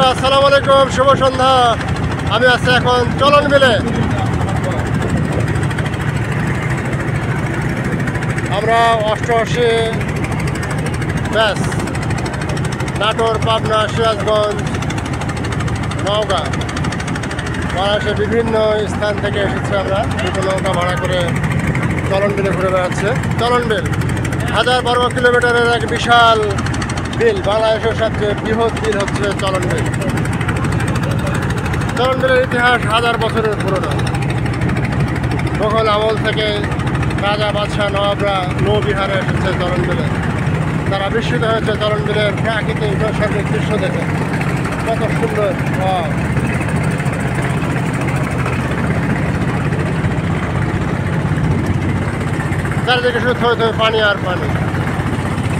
আসসালামু আলাইকুম, শুভ সন্ধ্যা। আমি আছি এখন চলন বিলে। আমরা 88 ব্যাস নাটোর, পাবনা, সিরাজগঞ্জ, নওগাঁ, বাংলাদেশের বিভিন্ন স্থান থেকে এসেছি। আমরা দুটো নৌকা ভাড়া করে চলন বিলে ঘুরে বেড়াচ্ছে। চলন বিল 1000 বর্গ কিলোমিটারের এক বিশাল বিল। বাংলাদেশের সবচেয়ে বৃহৎ বিল হচ্ছে চলন বিল। চলন বিলের ইতিহাস 1000 বছরের পুরনো। মোগল আমল থেকে রাজা বাদশাহ নবাবরা নৌবিহারে এসেছে চলন বিলে। তারা বিস্মিত হয়েছে চলন বিলের প্রাকৃতিক নৈসর্গিক দৃশ্য দেখে। কত সুন্দর! চারিদিকে শুধু থই থই পানি আর পানি।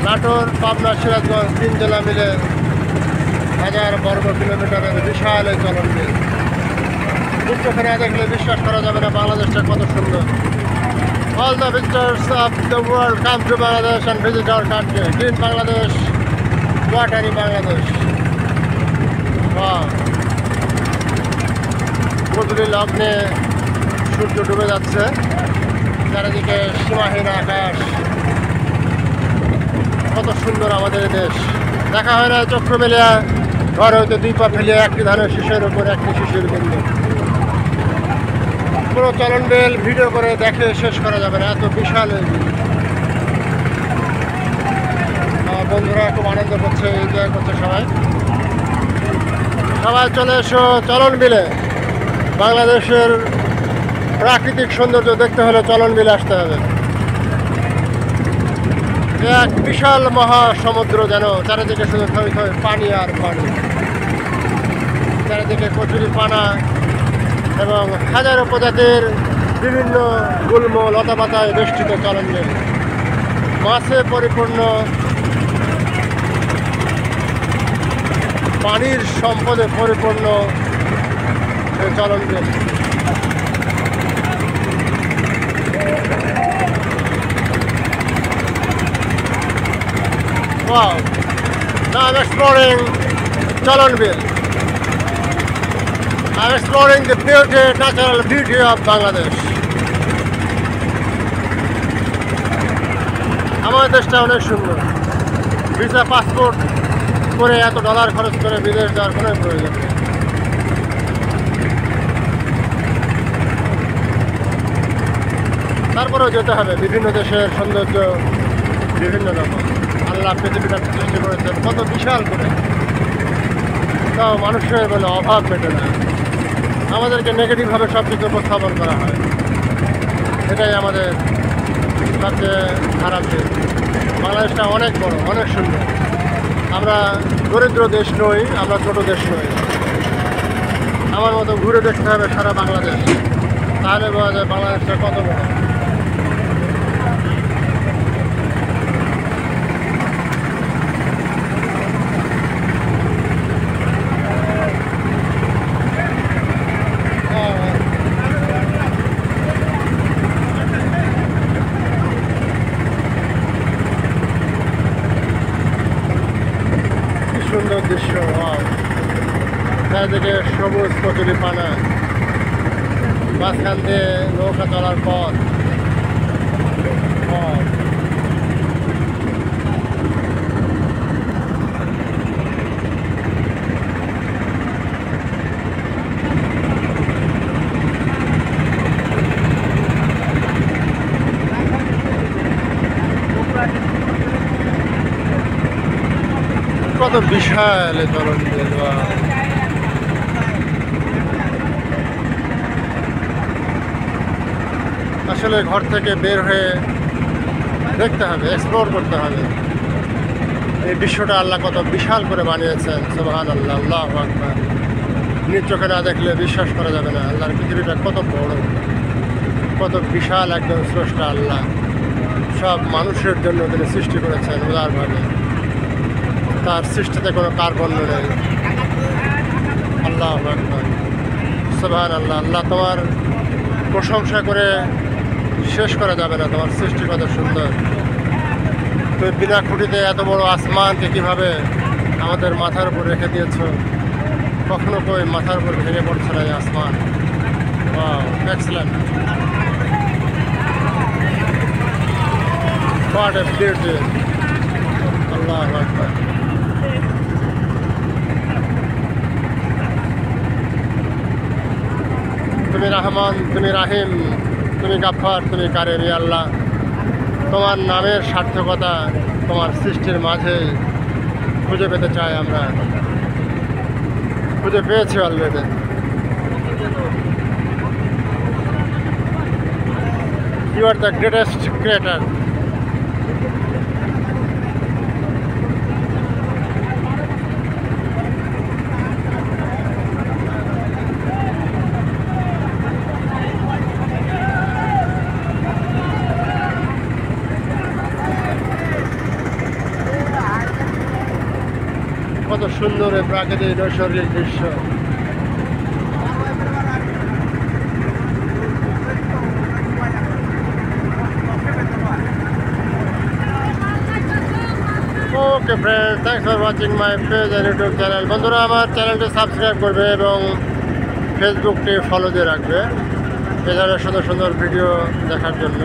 নাটোর, পাবনা, সিরাজগঞ্জ 3 জেলা মিলে 1000 বর্গ কিলোমিটারের বিশাল এই চলন বিল। চোখে না দেখলে বিশ্বাস করা যাবে না বাংলাদেশটা কত সুন্দর। All the visitors of the world come to Bangladesh and visit our country. Green Bangladesh, watery Bangladesh. Wow! গোধূলি লগ্নে সূর্য ডুবে যাচ্ছে, চারিদিকে সীমাহীন আকাশ। কত সুন্দর আমাদের দেশ। দেখা হয় না চক্ষু মেলিয়া ঘর হইতে 2 পা ফেলিয়া একটি ধানের শীষের উপর একটি শিশির বিন্দু। পুরো চলন বিল ভিডিও করে দেখে শেষ করা যাবে না, এত বিশাল। বন্ধুরা খুব আনন্দ করছে, এনজয় করছে সবাই। চলে এসো চলন বিলে। বাংলাদেশের প্রাকৃতিক সৌন্দর্য দেখতে হলে চলন বিলে আসতে হবে। এক বিশাল মহাসমুদ্র, যেন চারিদিকে শুধু থই থই পানি আর পানি। চারিদিকে কচুরি পানা এবং হাজারো প্রজাতির বিভিন্ন গুল্ম লতাপাতায় বেষ্টিত চলন বিল। মাছে পরিপূর্ণ, পানির সম্পদে পরিপূর্ণ এই চলন বিল। Wow! Now I'm exploring Cholon Bill. I'm exploring the beauty, natural beauty of Bangladesh. আমাদের দেশটা অনেক সুন্দর। ভিসা পাসপোর্ট করে এত ডলার খরচ করে বিদেশ যাওয়ার কোনো প্রয়োজন নেই। তারপরেও যেতে হবে। বিভিন্ন দেশের সৌন্দর্য বিভিন্ন রকম। আল্লাহ পৃথিবীটা সৃষ্টি করেছেন কত বিশাল করে, তাও মানুষের কোনো অভাব মেটে না। আমাদেরকে নেগেটিভভাবে সব কিছু উপস্থাপন করা হয়, এটাই আমাদের সবচেয়ে খারাপ দিক। বাংলাদেশটা অনেক বড়, অনেক সুন্দর। আমরা দরিদ্র দেশ নই, আমরা ছোটো দেশ নই। আমার মতো ঘুরে দেখতে হবে সারা বাংলাদেশ, তাহলে বোঝা যায় বাংলাদেশটা কত বড়। সুন্দর দৃশ্য। চারিদিকে সবুজ কচুরি পানা, মাঝখান দিয়ে নৌকা চলার পথ। কত বিশাল চলন বিল। আসলে ঘর থেকে বের হয়ে দেখতে হবে, এক্সপ্লোর করতে হবে। এই বিশ্বটা আল্লাহ কত বিশাল করে বানিয়েছেন। সুবহানাল্লাহ, আল্লাহু আকবার। নিজ চোখে না দেখলে বিশ্বাস করা যাবে না আল্লাহর পৃথিবীটা কত বড়, কত বিশাল একজন স্রষ্টা আল্লাহ। সব মানুষের জন্য তিনি সৃষ্টি করেছেন উদারভাবে। তার সৃষ্টিতে কোনো কার্পণ্য নেই। আল্লাহু আকবার, সুবহানাল্লাহ। আল্লাহ তোমার প্রশংসা করে শেষ করা যাবে না, তোমার সৃষ্টি কত সুন্দর। তুমি বিনা খুঁটিতে এত বড় আসমানকে কীভাবে আমাদের মাথার উপর রেখে দিয়েছ, কখনো কই মাথার উপর ভেঙে পড়ছে না এই আসমান। এক্সেলেন্ট, হোয়াট এ বিউটি, আল্লাহু আকবার। তুমি রহমান, তুমি রাহিম, তুমি গাফফার, তুমি কারিম, ইয়া আল্লাহ। তোমার নামের সার্থকতা তোমার সৃষ্টির মাঝে খুঁজে পেতে চাই আমরা, খুঁজে পেয়েছি already. You are the greatest creator. কত সুন্দর এই প্রাকৃতিক নৈসর্গিক দৃশ্য। Okay friends, thanks for watching my page and YouTube channel. বন্ধুরা, আমার চ্যানেলটি সাবস্ক্রাইব করবে এবং ফেসবুকটি ফলো দিয়ে রাখবে এই ধরনের সুন্দর সুন্দর ভিডিও দেখার জন্য।